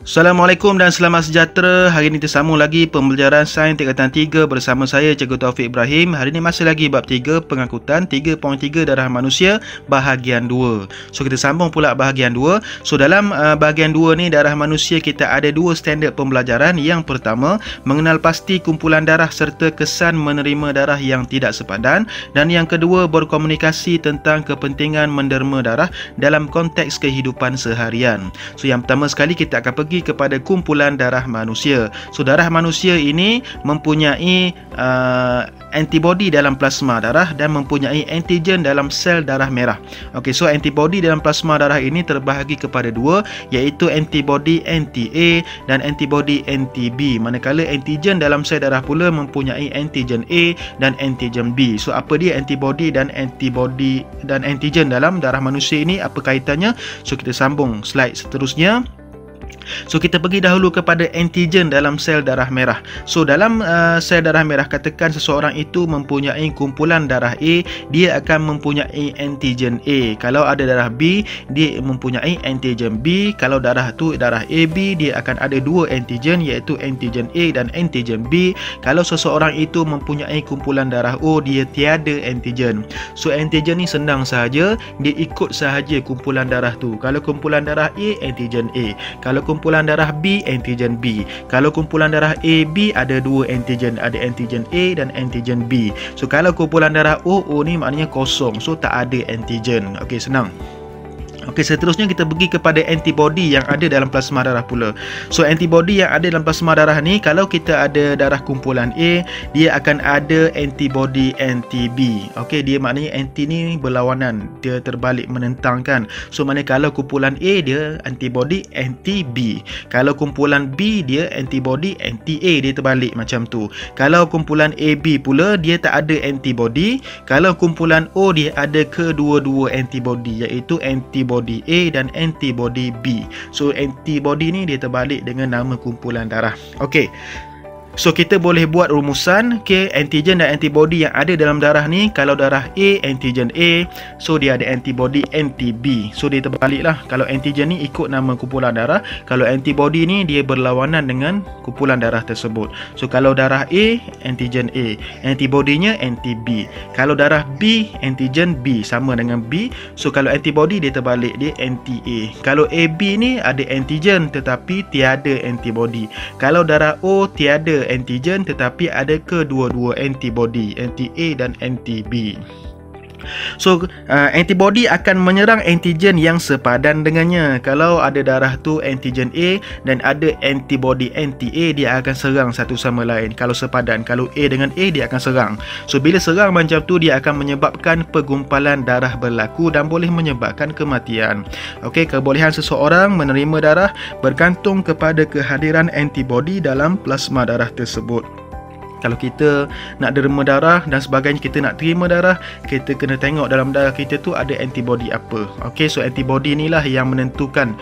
Assalamualaikum dan selamat sejahtera. Hari ini kita sambung lagi pembelajaran sains tingkatan 3 bersama saya Cikgu Taufik Ibrahim. Hari ini masih lagi bab 3 pengangkutan 3.3 darah manusia bahagian 2. So kita sambung pula bahagian 2. So dalam bahagian 2 ni darah manusia kita ada dua standard pembelajaran. Yang pertama, mengenal pasti kumpulan darah serta kesan menerima darah yang tidak sepadan, dan yang kedua, berkomunikasi tentang kepentingan menderma darah dalam konteks kehidupan seharian. So yang pertama sekali kita akan pergi kepada kumpulan darah manusia. So darah manusia ini mempunyai antibodi dalam plasma darah dan mempunyai antigen dalam sel darah merah. Okey, so antibodi dalam plasma darah ini terbahagi kepada dua, iaitu antibodi anti-A dan antibodi anti-B. Manakala antigen dalam sel darah pula mempunyai antigen A dan antigen B. So apa dia antibodi dan antigen dalam darah manusia ini? Apa kaitannya? So kita sambung slide seterusnya. So kita pergi dahulu kepada antigen dalam sel darah merah. So dalam sel darah merah, katakan seseorang itu mempunyai kumpulan darah A, dia akan mempunyai antigen A. Kalau ada darah B, dia mempunyai antigen B. Kalau darah AB, dia akan ada dua antigen, iaitu antigen A dan antigen B. Kalau seseorang itu mempunyai kumpulan darah O, dia tiada antigen. So antigen ni senang sahaja, dia ikut sahaja kumpulan darah tu. Kalau kumpulan darah A, antigen A. Kalau kumpulan darah B, antigen B. Kalau kumpulan darah AB, ada dua antigen, ada antigen A dan antigen B. So kalau kumpulan darah O ni maknanya kosong, so tak ada antigen. Okey, senang. Okey, seterusnya kita pergi kepada antibodi yang ada dalam plasma darah pula. So antibodi yang ada dalam plasma darah ni, kalau kita ada darah kumpulan A, dia akan ada antibodi anti-B. Okey, dia maknanya anti ni berlawanan, dia terbalik, menentangkan. So manakala kumpulan A, dia antibodi anti-B. Kalau kumpulan B, dia antibodi anti-A, dia terbalik macam tu. Kalau kumpulan AB pula, dia tak ada antibodi. Kalau kumpulan O, dia ada kedua-dua antibodi, iaitu antibodi A dan antibodi B. So antibodi ni dia terbalik dengan nama kumpulan darah. Okey. So kita boleh buat rumusan. Okay, antigen dan antibodi yang ada dalam darah ni, kalau darah A, antigen A, so dia ada antibodi anti-B. So dia terbalik lah. Kalau antigen ni ikut nama kumpulan darah, kalau antibodi ni dia berlawanan dengan kumpulan darah tersebut. So kalau darah A, antigen A, antibodinya anti-B. Kalau darah B, antigen B, sama dengan B. So kalau antibodi dia terbalik, dia anti-A. Kalau AB ni ada antigen tetapi tiada antibodi. Kalau darah O tiada antigen tetapi ada kedua-dua antibodi, anti-A dan anti-B. So antibodi akan menyerang antigen yang sepadan dengannya. Kalau ada darah tu antigen A dan ada antibodi anti-A, dia akan serang satu sama lain kalau sepadan. Kalau A dengan A, dia akan serang. So bila serang macam tu, dia akan menyebabkan pegumpalan darah berlaku dan boleh menyebabkan kematian. Okey, kebolehan seseorang menerima darah bergantung kepada kehadiran antibodi dalam plasma darah tersebut. Kalau kita nak derma darah dan sebagainya, kita nak terima darah, kita kena tengok dalam darah kita tu ada antibodi apa. Okey, so antibodi inilah yang menentukan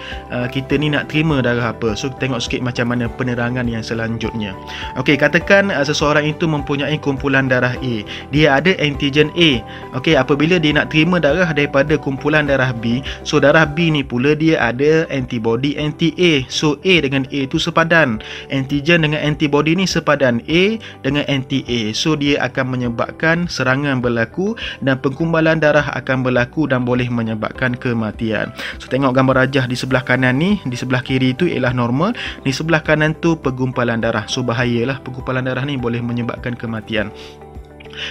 kita ni nak terima darah apa. So tengok sikit macam mana penerangan yang selanjutnya. Okey, katakan seseorang itu mempunyai kumpulan darah A. Dia ada antigen A. Okey, apabila dia nak terima darah daripada kumpulan darah B, so darah B ni pula dia ada antibodi anti-A. So A dengan A tu sepadan. Antigen dengan antibodi ni sepadan. A dengan anti-A. So dia akan menyebabkan serangan berlaku dan pengkumbalan darah akan berlaku dan boleh menyebabkan kematian. So tengok gambar rajah di sebelah kanan ni, di sebelah kiri tu ialah normal, di sebelah kanan tu penggumpalan darah. So bahayalah, penggumpalan darah ni boleh menyebabkan kematian.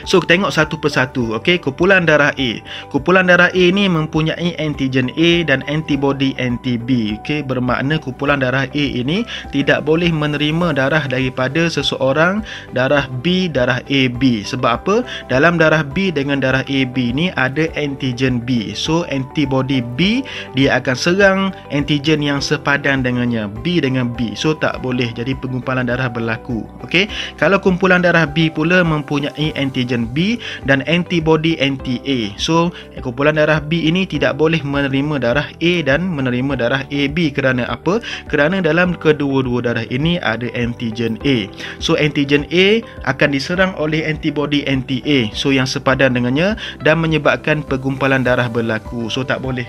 So tengok satu persatu. Okey, kumpulan darah A. Kumpulan darah A ni mempunyai antigen A dan antibodi anti-B. Okey, bermakna kumpulan darah A ini tidak boleh menerima darah daripada seseorang darah B, darah AB. Sebab apa? Dalam darah B dengan darah AB ni ada antigen B. So antibodi B dia akan serang antigen yang sepadan dengannya, B dengan B. So tak boleh jadi penggumpalan darah berlaku. Okey, kalau kumpulan darah B pula mempunyai antigen B dan antibodi anti-A. So kumpulan darah B ini tidak boleh menerima darah A dan menerima darah AB. Kerana apa? Kerana dalam kedua-dua darah ini ada antigen A. So antigen A akan diserang oleh antibodi anti-A, so yang sepadan dengannya, dan menyebabkan penggumpalan darah berlaku. So tak boleh.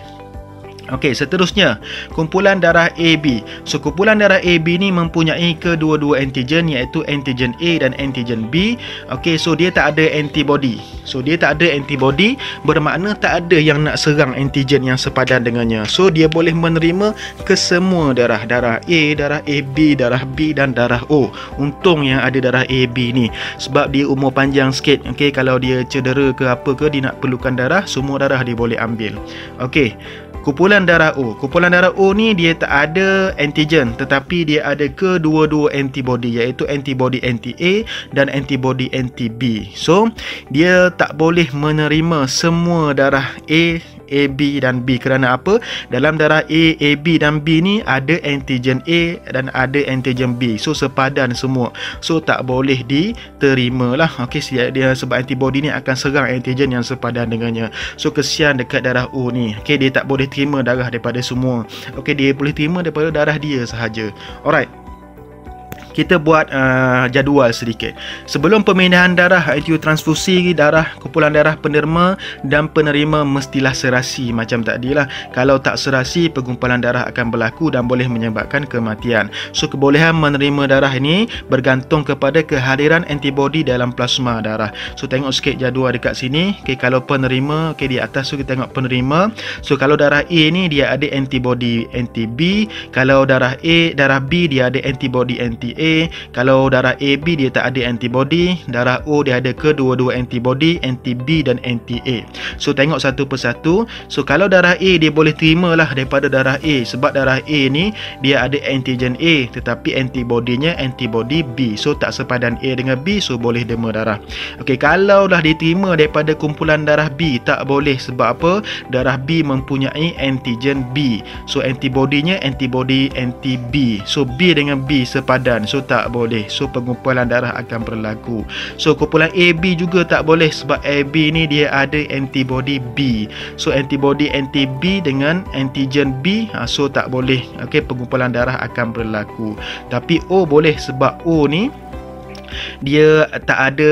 Okey, seterusnya kumpulan darah AB. So kumpulan darah AB ni mempunyai kedua-dua antigen, iaitu antigen A dan antigen B. Okey, so dia tak ada antibody. So dia tak ada antibody bermakna tak ada yang nak serang antigen yang sepadan dengannya. So dia boleh menerima ke semua darah, darah A, darah AB, darah B dan darah O. Untung yang ada darah AB ni sebab dia umur panjang sikit. Okey, kalau dia cedera ke apa ke, dia nak perlukan darah, semua darah dia boleh ambil. Okey. Kumpulan darah O. Kumpulan darah O ni dia tak ada antigen, tetapi dia ada kedua-dua antibody, iaitu antibody anti-A dan antibody anti-B. So, dia tak boleh menerima semua darah A, AB dan B. Kerana apa? Dalam darah A, AB dan B ni ada antigen A dan ada antigen B. So sepadan semua. So tak boleh diterima lah. Okey, dia sebab antibody ni akan serang antigen yang sepadan dengannya. So kesian dekat darah O ni. Okey, dia tak boleh terima darah daripada semua. Okey, dia boleh terima daripada darah dia sahaja. Alright. Kita buat jadual sedikit. Sebelum pemindahan darah, iaitu transfusi darah, kumpulan darah penderma dan penerima mestilah serasi macam tadilah. Kalau tak serasi, pengumpulan darah akan berlaku dan boleh menyebabkan kematian. So kebolehan menerima darah ini bergantung kepada kehadiran antibody dalam plasma darah. So tengok sikit jadual dekat sini. Okay, kalau penerima, okay, di atas tu kita tengok penerima. So kalau darah A ni dia ada antibody anti-B. Kalau darah A, darah B dia ada antibody anti-A. Kalau darah AB dia tak ada antibody, darah O dia ada kedua-dua antibody, anti-B dan anti-A. So tengok satu persatu. So kalau darah A dia boleh terima lah daripada darah A, sebab darah A ni dia ada antigen A tetapi antibody-nya antibody B. So tak sepadan A dengan B, so boleh derma darah. Okey, kalau dah diterima daripada kumpulan darah B, tak boleh. Sebab apa? Darah B mempunyai antigen B. So antibody-nya antibody anti-B. So B dengan B sepadan. So tak boleh. So pengumpulan darah akan berlaku. So kumpulan AB juga tak boleh sebab AB ni dia ada antibody B. So antibody anti-B dengan antigen B, so tak boleh. Okey, pengumpulan darah akan berlaku. Tapi O boleh sebab O ni dia tak ada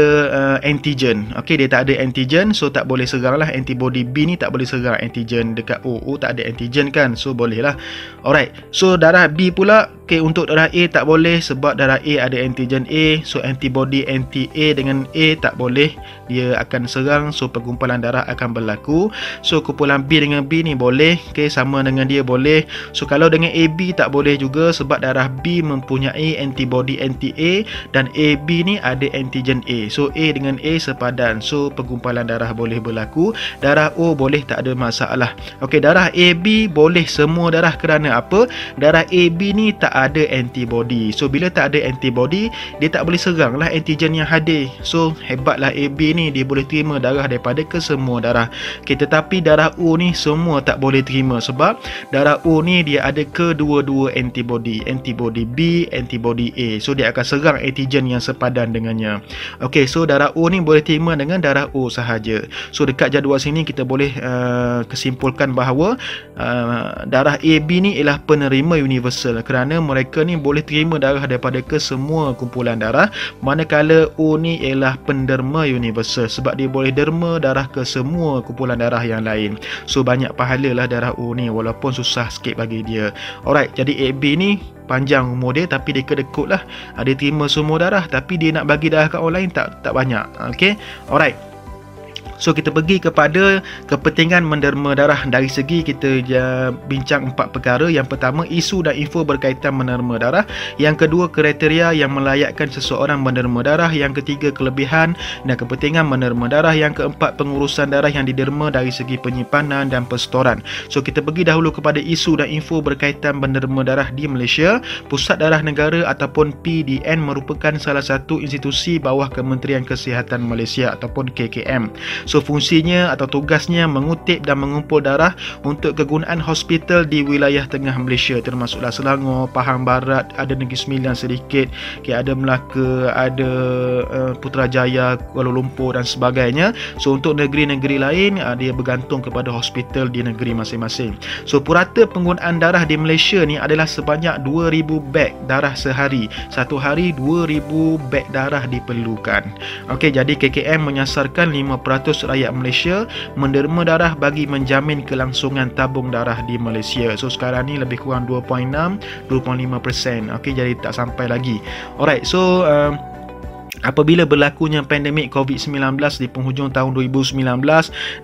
antigen. Okey, dia tak ada antigen, so tak boleh serang lah. Antibody B ni tak boleh serang antigen dekat O. O tak ada antigen kan, so boleh lah. Alright, so darah B pula. Okay, untuk darah A tak boleh sebab darah A ada antigen A. So antibody anti-A dengan A tak boleh, dia akan serang. So pengumpulan darah akan berlaku. So kumpulan B dengan B ni boleh. Okay, sama dengan dia boleh. So kalau dengan AB tak boleh juga sebab darah B mempunyai antibody anti-A dan AB ni ada antigen A. So A dengan A sepadan. So pengumpulan darah boleh berlaku. Darah O boleh, tak ada masalah. Okey, darah AB boleh semua darah. Kerana apa? Darah AB ni tak ada antibody. So bila tak ada antibody, dia tak boleh serang lah antigen yang hadir. So hebatlah AB ni, dia boleh terima darah daripada ke semua darah. Okay, tetapi darah O ni semua tak boleh terima sebab darah O ni dia ada kedua-dua antibody, antibody B, antibody A. So dia akan serang antigen yang sepadan dengannya. Okay, so darah O ni boleh terima dengan darah O sahaja. So dekat jadual sini kita boleh kesimpulkan bahawa darah AB ni ialah penerima universal kerana mereka ni boleh terima darah daripada ke semua kumpulan darah, manakala O ni ialah penderma universal sebab dia boleh derma darah ke semua kumpulan darah yang lain. So banyak pahala lah darah O ni walaupun susah sikit bagi dia. Alright, jadi AB ni panjang umur dia tapi dia kedekut lah. Dia terima semua darah tapi dia nak bagi darah kat orang lain tak banyak. Okay, alright. So kita pergi kepada kepentingan menderma darah. Dari segi kita bincang 4 perkara. Yang pertama, isu dan info berkaitan menderma darah. Yang kedua, kriteria yang melayakkan seseorang menderma darah. Yang ketiga, kelebihan dan kepentingan menderma darah. Yang keempat, pengurusan darah yang diderma dari segi penyimpanan dan persetoran. So kita pergi dahulu kepada isu dan info berkaitan menderma darah di Malaysia. Pusat Darah Negara ataupun PDN merupakan salah satu institusi bawah Kementerian Kesihatan Malaysia ataupun KKM. So fungsinya atau tugasnya mengutip dan mengumpul darah untuk kegunaan hospital di wilayah tengah Malaysia, termasuklah Selangor, Pahang Barat, ada Negeri Sembilan sedikit, ada Melaka, ada Putrajaya, Kuala Lumpur dan sebagainya. So untuk negeri-negeri lain dia bergantung kepada hospital di negeri masing-masing. So purata penggunaan darah di Malaysia ni adalah sebanyak 2000 beg darah sehari. Satu hari 2000 beg darah diperlukan. Okey, jadi KKM menyasarkan 5% rakyat Malaysia menderma darah bagi menjamin kelangsungan tabung darah di Malaysia. So sekarang ni lebih kurang 2.5%. Okey, jadi tak sampai lagi. Alright, so apabila berlakunya pandemik COVID-19 di penghujung tahun 2019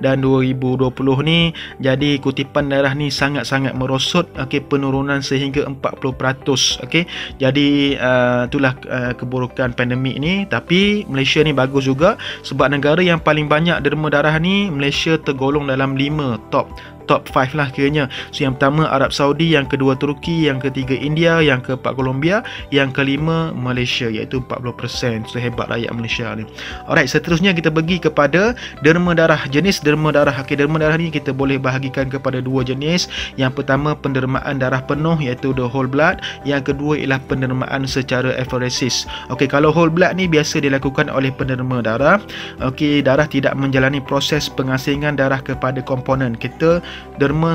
dan 2020 ni, jadi kutipan darah ni sangat-sangat merosot, okey, penurunan sehingga 40%. Okey, jadi itulah keburukan pandemik ni. Tapi Malaysia ni bagus juga sebab negara yang paling banyak derma darah ni, Malaysia tergolong dalam 5 top 5 lah kiranya. So yang pertama Arab Saudi, yang kedua Turki, yang ketiga India, yang keempat Colombia, yang kelima Malaysia iaitu 40%. So hebat rakyat Malaysia ni. Alright, seterusnya kita pergi kepada derma darah. Jenis derma darah. Okey, derma darah ni kita boleh bahagikan kepada dua jenis. Yang pertama pendermaan darah penuh iaitu the whole blood. Yang kedua ialah pendermaan secara apheresis. Okey, kalau whole blood ni biasa dilakukan oleh penderma darah. Okey, darah tidak menjalani proses pengasingan darah kepada komponen. Kita derma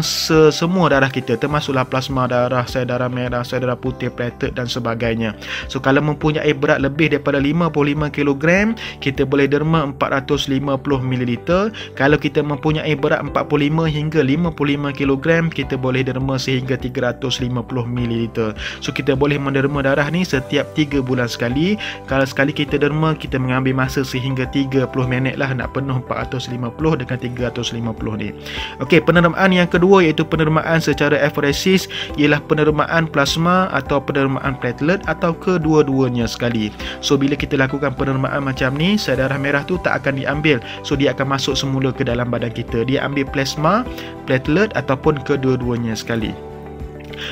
semua darah kita, termasuklah plasma darah, sel darah merah, sel darah putih, platelet dan sebagainya. So kalau mempunyai berat lebih daripada 55 kg, kita boleh derma 450 ml. Kalau kita mempunyai berat 45 hingga 55 kg, kita boleh derma sehingga 350 ml. So kita boleh menderma darah ni setiap 3 bulan sekali. Kalau sekali kita derma, kita mengambil masa sehingga 30 minit lah nak penuh 450 dengan 350 ni. Okey, pendermaan yang kedua iaitu pendermaan secara apheresis, ialah pendermaan plasma atau pendermaan platelet atau kedua-duanya sekali. So bila kita lakukan pendermaan macam ni, sel darah merah tu tak akan diambil. So dia akan masuk semula ke dalam badan kita. Dia ambil plasma, platelet ataupun kedua-duanya sekali.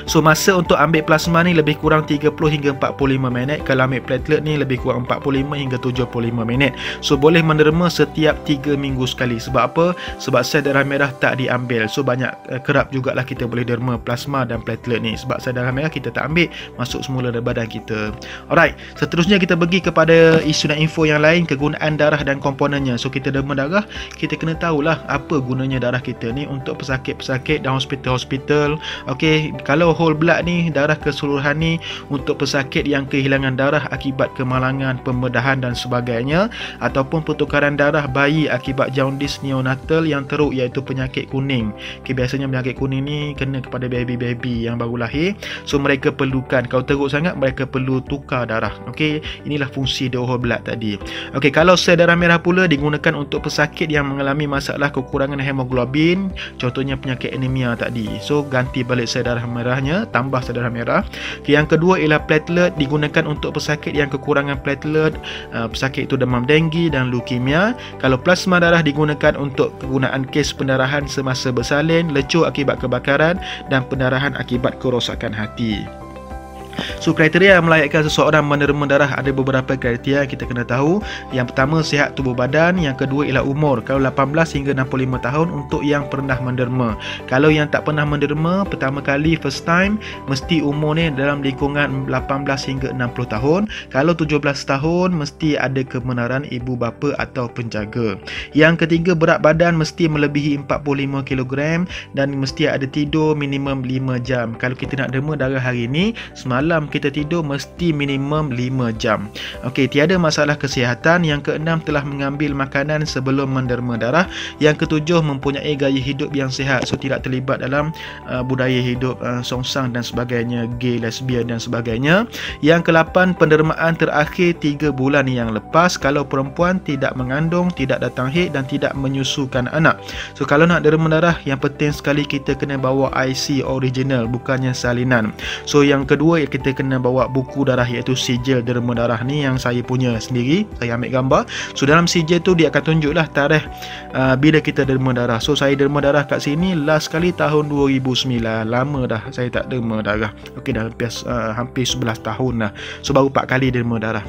So masa untuk ambil plasma ni lebih kurang 30 hingga 45 minit. Kalau ambil platelet ni lebih kurang 45 hingga 75 minit. So boleh menderma setiap 3 minggu sekali. Sebab apa? Sebab sel darah merah tak diambil. So banyak kerap jugalah kita boleh derma plasma dan platelet ni. Sebab sel darah merah kita tak ambil, masuk semula dalam badan kita. Alright, seterusnya kita pergi kepada isu dan info yang lain, kegunaan darah dan komponennya. So kita derma darah, kita kena tahulah apa gunanya darah kita ni untuk pesakit-pesakit dan hospital-hospital. Okey, kalau whole blood ni, darah keseluruhan ni untuk pesakit yang kehilangan darah akibat kemalangan, pembedahan dan sebagainya, ataupun pertukaran darah bayi akibat jaundice neonatal yang teruk iaitu penyakit kuning. Okay, biasanya penyakit kuning ni kena kepada baby-baby yang baru lahir. So mereka perlukan, kalau teruk sangat mereka perlu tukar darah. Okey, inilah fungsi the whole blood tadi. Okey, kalau sel darah merah pula digunakan untuk pesakit yang mengalami masalah kekurangan hemoglobin, contohnya penyakit anemia tadi. So ganti balik sel darah merahnya, tambah sel darah merah. Yang kedua ialah platelet, digunakan untuk pesakit yang kekurangan platelet, pesakit itu demam denggi dan leukemia. Kalau plasma darah digunakan untuk kegunaan kes pendarahan semasa bersalin, lecur akibat kebakaran dan pendarahan akibat kerosakan hati. So kriteria melayakkan seseorang menderma darah ada beberapa kriteria kita kena tahu. Yang pertama, sihat tubuh badan. Yang kedua ialah umur. Kalau 18 hingga 65 tahun untuk yang pernah menderma. Kalau yang tak pernah menderma, pertama kali first time, mesti umur ni dalam lingkungan 18 hingga 60 tahun. Kalau 17 tahun mesti ada kebenaran ibu bapa atau penjaga. Yang ketiga, berat badan mesti melebihi 45 kg dan mesti ada tidur minimum 5 jam. Kalau kita nak derma darah hari ni, semalam kita tidur mesti minimum 5 jam. Okey, tiada masalah kesihatan. Yang keenam, telah mengambil makanan sebelum menderma darah. Yang ketujuh, mempunyai gaya hidup yang sihat. So tidak terlibat dalam budaya hidup songsang dan sebagainya, gay, lesbian dan sebagainya. Yang ke-8, pendermaan terakhir 3 bulan yang lepas. Kalau perempuan tidak mengandung, tidak datang haid dan tidak menyusukan anak. So kalau nak derma darah, yang penting sekali kita kena bawa IC original, bukannya salinan. So yang kedua, kita kena bawa buku darah iaitu sijil derma darah ni yang saya punya sendiri. Saya ambil gambar. So dalam sijil tu dia akan tunjuklah tarikh bila kita derma darah. So saya derma darah kat sini last kali tahun 2009. Lama dah saya tak derma darah. Okey, dah hampir 11 tahun dah. So baru 4 kali derma darah.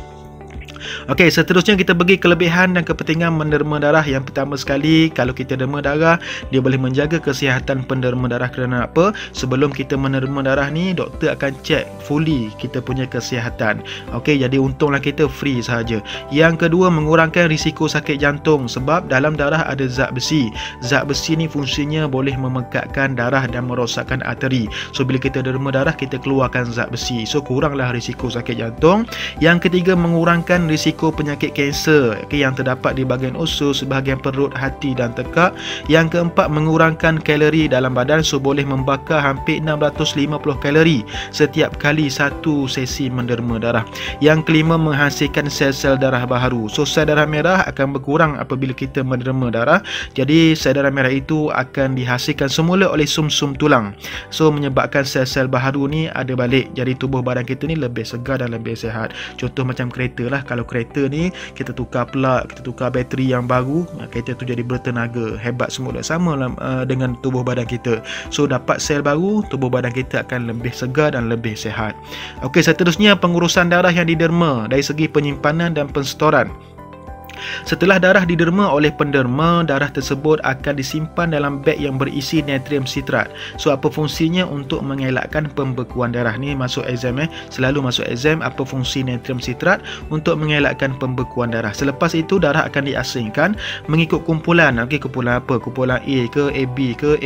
Okey, seterusnya kita bagi kelebihan dan kepentingan menderma darah. Yang pertama sekali, kalau kita derma darah, dia boleh menjaga kesihatan penderma darah. Kerana apa? Sebelum kita menderma darah ni, doktor akan check fully kita punya kesihatan. Okey, jadi untunglah kita free sahaja. Yang kedua, mengurangkan risiko sakit jantung sebab dalam darah ada zat besi. Zat besi ni fungsinya boleh memekatkan darah dan merosakkan arteri. So bila kita derma darah, kita keluarkan zat besi. So kuranglah risiko sakit jantung. Yang ketiga, mengurangkan risiko penyakit kanser yang terdapat di bahagian usus, bahagian perut, hati dan tekak. Yang keempat, mengurangkan kalori dalam badan, so boleh membakar hampir 650 kalori setiap kali satu sesi menderma darah. Yang kelima, menghasilkan sel-sel darah baharu. So sel darah merah akan berkurang apabila kita menderma darah. Jadi sel darah merah itu akan dihasilkan semula oleh sum-sum tulang. So menyebabkan sel-sel baharu ni ada balik. Jadi tubuh badan kita ni lebih segar dan lebih sihat. Contoh macam kereta lah. Kalau kereta ni kita tukar plug, kita tukar bateri yang baru, kereta tu jadi bertenaga, hebat semula. Sama dengan tubuh badan kita. So dapat sel baru, tubuh badan kita akan lebih segar dan lebih sihat. Okey, seterusnya pengurusan darah yang diderma dari segi penyimpanan dan pensetoran. Setelah darah diderma oleh penderma, darah tersebut akan disimpan dalam beg yang berisi natrium sitrat. So apa fungsinya? Untuk mengelakkan pembekuan darah. Ni masuk exam selalu masuk exam, apa fungsi natrium sitrat? Untuk mengelakkan pembekuan darah. Selepas itu darah akan diasingkan mengikut kumpulan. Okey, kumpulan apa? Kumpulan A ke, AB ke,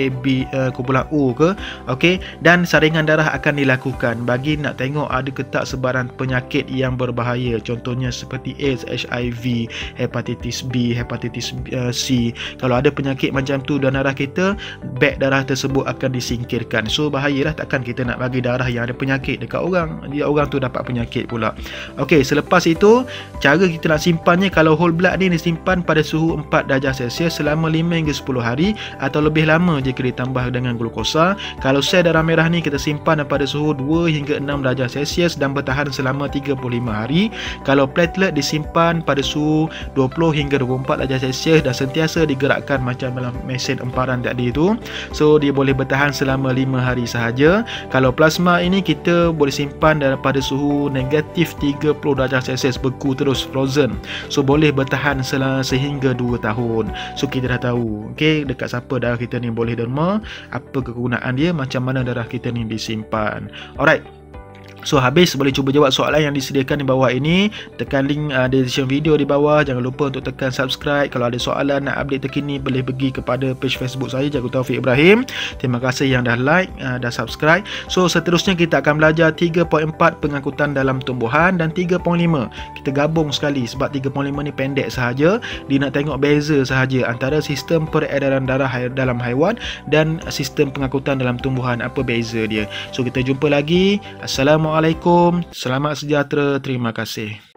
kumpulan O ke. Okey, dan saringan darah akan dilakukan bagi nak tengok ada ke tak sebaran penyakit yang berbahaya. Contohnya seperti AIDS, HIV, hepatitis B, hepatitis C. Kalau ada penyakit macam tu dalam darah kita, beg darah tersebut akan disingkirkan. So bahayalah, takkan kita nak bagi darah yang ada penyakit dekat orang, dia orang tu dapat penyakit pula. Okey, selepas itu cara kita nak simpannya, kalau whole blood ni disimpan pada suhu 4 darjah Celsius selama 5 hingga 10 hari atau lebih lama jika ditambah dengan glukosa. Kalau sel darah merah ni kita simpan pada suhu 2 hingga 6 darjah Celsius dan bertahan selama 35 hari. Kalau platelet disimpan pada suhu 20 hingga 24 darjah Celsius dan sentiasa digerakkan macam dalam mesin emparan tadi tu. So dia boleh bertahan selama 5 hari sahaja. Kalau plasma ini kita boleh simpan daripada suhu negatif 30 darjah Celsius, beku terus, frozen. So boleh bertahan sehingga 2 tahun. So kita dah tahu, okey, dekat siapa darah kita ni boleh derma, apa kegunaan dia, macam mana darah kita ni disimpan. Alright. So habis, boleh cuba jawab soalan yang disediakan di bawah ini. Tekan link description video di bawah. Jangan lupa untuk tekan subscribe. Kalau ada soalan nak update terkini, boleh pergi kepada page Facebook saya, Cikgu Taufik Ibrahim. Terima kasih yang dah like, dah subscribe. So seterusnya kita akan belajar 3.4 pengangkutan dalam tumbuhan dan 3.5. Kita gabung sekali sebab 3.5 ni pendek sahaja. Dia nak tengok beza sahaja antara sistem peredaran darah dalam haiwan dan sistem pengangkutan dalam tumbuhan. Apa beza dia? So kita jumpa lagi. Assalamualaikum. Selamat sejahtera. Terima kasih.